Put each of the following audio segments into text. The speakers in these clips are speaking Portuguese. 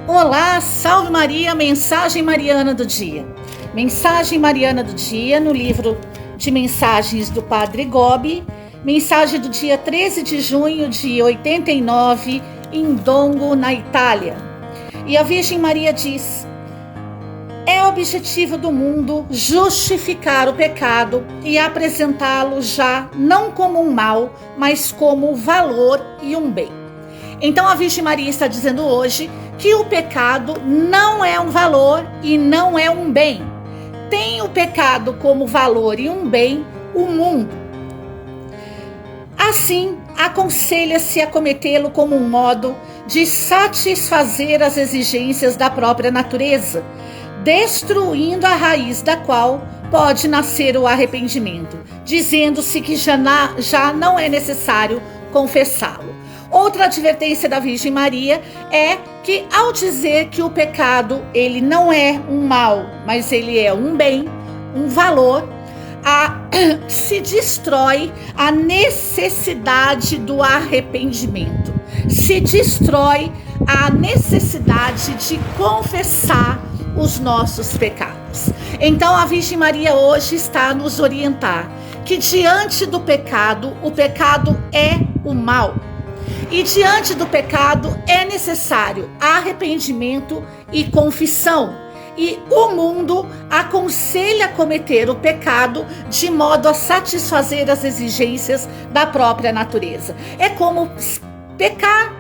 Olá, salve Maria, mensagem mariana do dia. Mensagem mariana do dia no livro de mensagens do Padre Gobi, mensagem do dia 13 de junho de 89, em Dongo, na Itália. E a Virgem Maria diz: é objetivo do mundo justificar o pecado e apresentá-lo já não como um mal, mas como valor e um bem. Então a Virgem Maria está dizendo hoje que o pecado não é um valor e não é um bem. Tem o pecado como valor e um bem o mundo. Assim, aconselha-se a cometê-lo como um modo de satisfazer as exigências da própria natureza, destruindo a raiz da qual pode nascer o arrependimento, dizendo-se que já não é necessário confessá-lo. Outra advertência da Virgem Maria é que, ao dizer que o pecado ele não é um mal, mas ele é um bem, um valor, se destrói a necessidade do arrependimento, se destrói a necessidade de confessar os nossos pecados. Então a Virgem Maria hoje está a nos orientar que diante do pecado, o pecado é o mal. E diante do pecado é necessário arrependimento e confissão. E o mundo aconselha cometer o pecado de modo a satisfazer as exigências da própria natureza. É como pecar,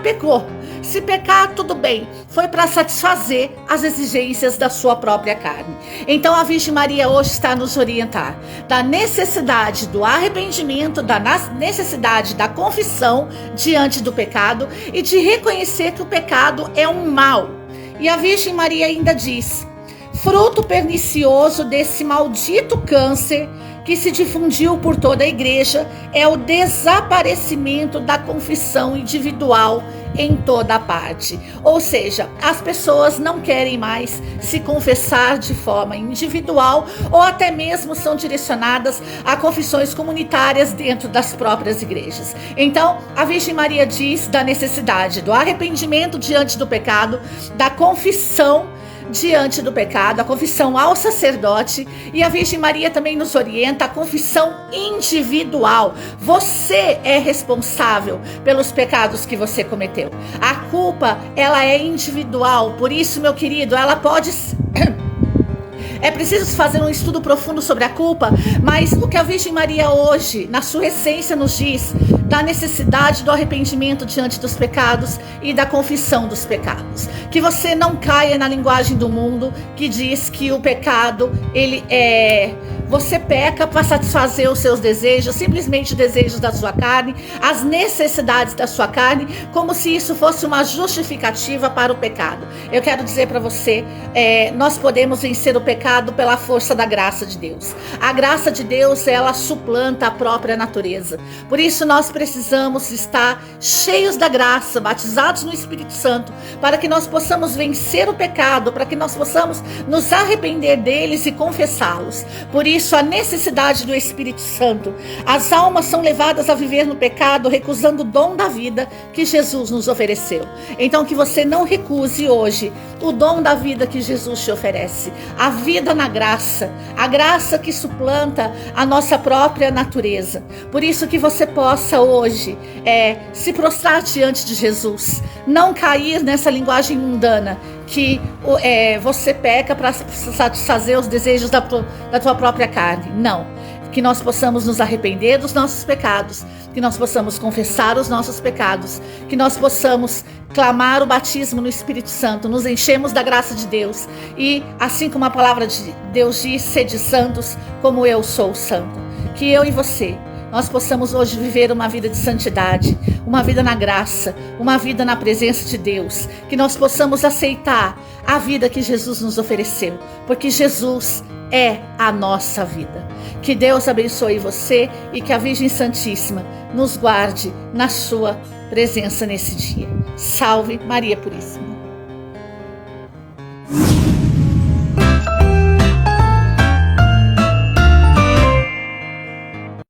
pecou. Se pecar, tudo bem. Foi para satisfazer as exigências da sua própria carne. Então a Virgem Maria hoje está a nos orientar da necessidade do arrependimento, da necessidade da confissão diante do pecado e de reconhecer que o pecado é um mal. E a Virgem Maria ainda diz: fruto pernicioso desse maldito câncer que se difundiu por toda a igreja é o desaparecimento da confissão individual em toda a parte. Ou seja, as pessoas não querem mais se confessar de forma individual ou até mesmo são direcionadas a confissões comunitárias dentro das próprias igrejas. Então, a Virgem Maria diz da necessidade do arrependimento diante do pecado, da confissão diante do pecado, a confissão ao sacerdote, e a Virgem Maria também nos orienta a confissão individual. Você é responsável pelos pecados que você cometeu. A culpa, ela é individual, por isso, meu querido, ela pode... É preciso fazer um estudo profundo sobre a culpa, mas o que a Virgem Maria hoje, na sua essência, nos diz da necessidade do arrependimento diante dos pecados e da confissão dos pecados. Que você não caia na linguagem do mundo que diz que o pecado, ele é... Você peca para satisfazer os seus desejos, simplesmente desejos da sua carne, as necessidades da sua carne, como se isso fosse uma justificativa para o pecado. Eu quero dizer para você, nós podemos vencer o pecado pela força da graça de Deus. A graça de Deus, ela suplanta a própria natureza. Por isso nós precisamos estar cheios da graça, batizados no Espírito Santo, para que nós possamos vencer o pecado, para que nós possamos nos arrepender deles e confessá-los. Por isso, a necessidade do Espírito Santo. As almas são levadas a viver no pecado, recusando o dom da vida que Jesus nos ofereceu. Então, que você não recuse hoje o dom da vida que Jesus te oferece. A vida na graça, a graça que suplanta a nossa própria natureza. Por isso que você possa hoje se prostrar diante de Jesus. Não cair nessa linguagem mundana que você peca para satisfazer os desejos da tua própria carne. Não. Que nós possamos nos arrepender dos nossos pecados, que nós possamos confessar os nossos pecados, que nós possamos clamar o batismo no Espírito Santo, nos enchemos da graça de Deus e, assim como a palavra de Deus diz, sede santos como eu sou santo. Que eu e você, nós possamos hoje viver uma vida de santidade, uma vida na graça, uma vida na presença de Deus, que nós possamos aceitar a vida que Jesus nos ofereceu, porque Jesus é a nossa vida. Que Deus abençoe você e que a Virgem Santíssima nos guarde na sua presença nesse dia. Salve Maria Puríssima.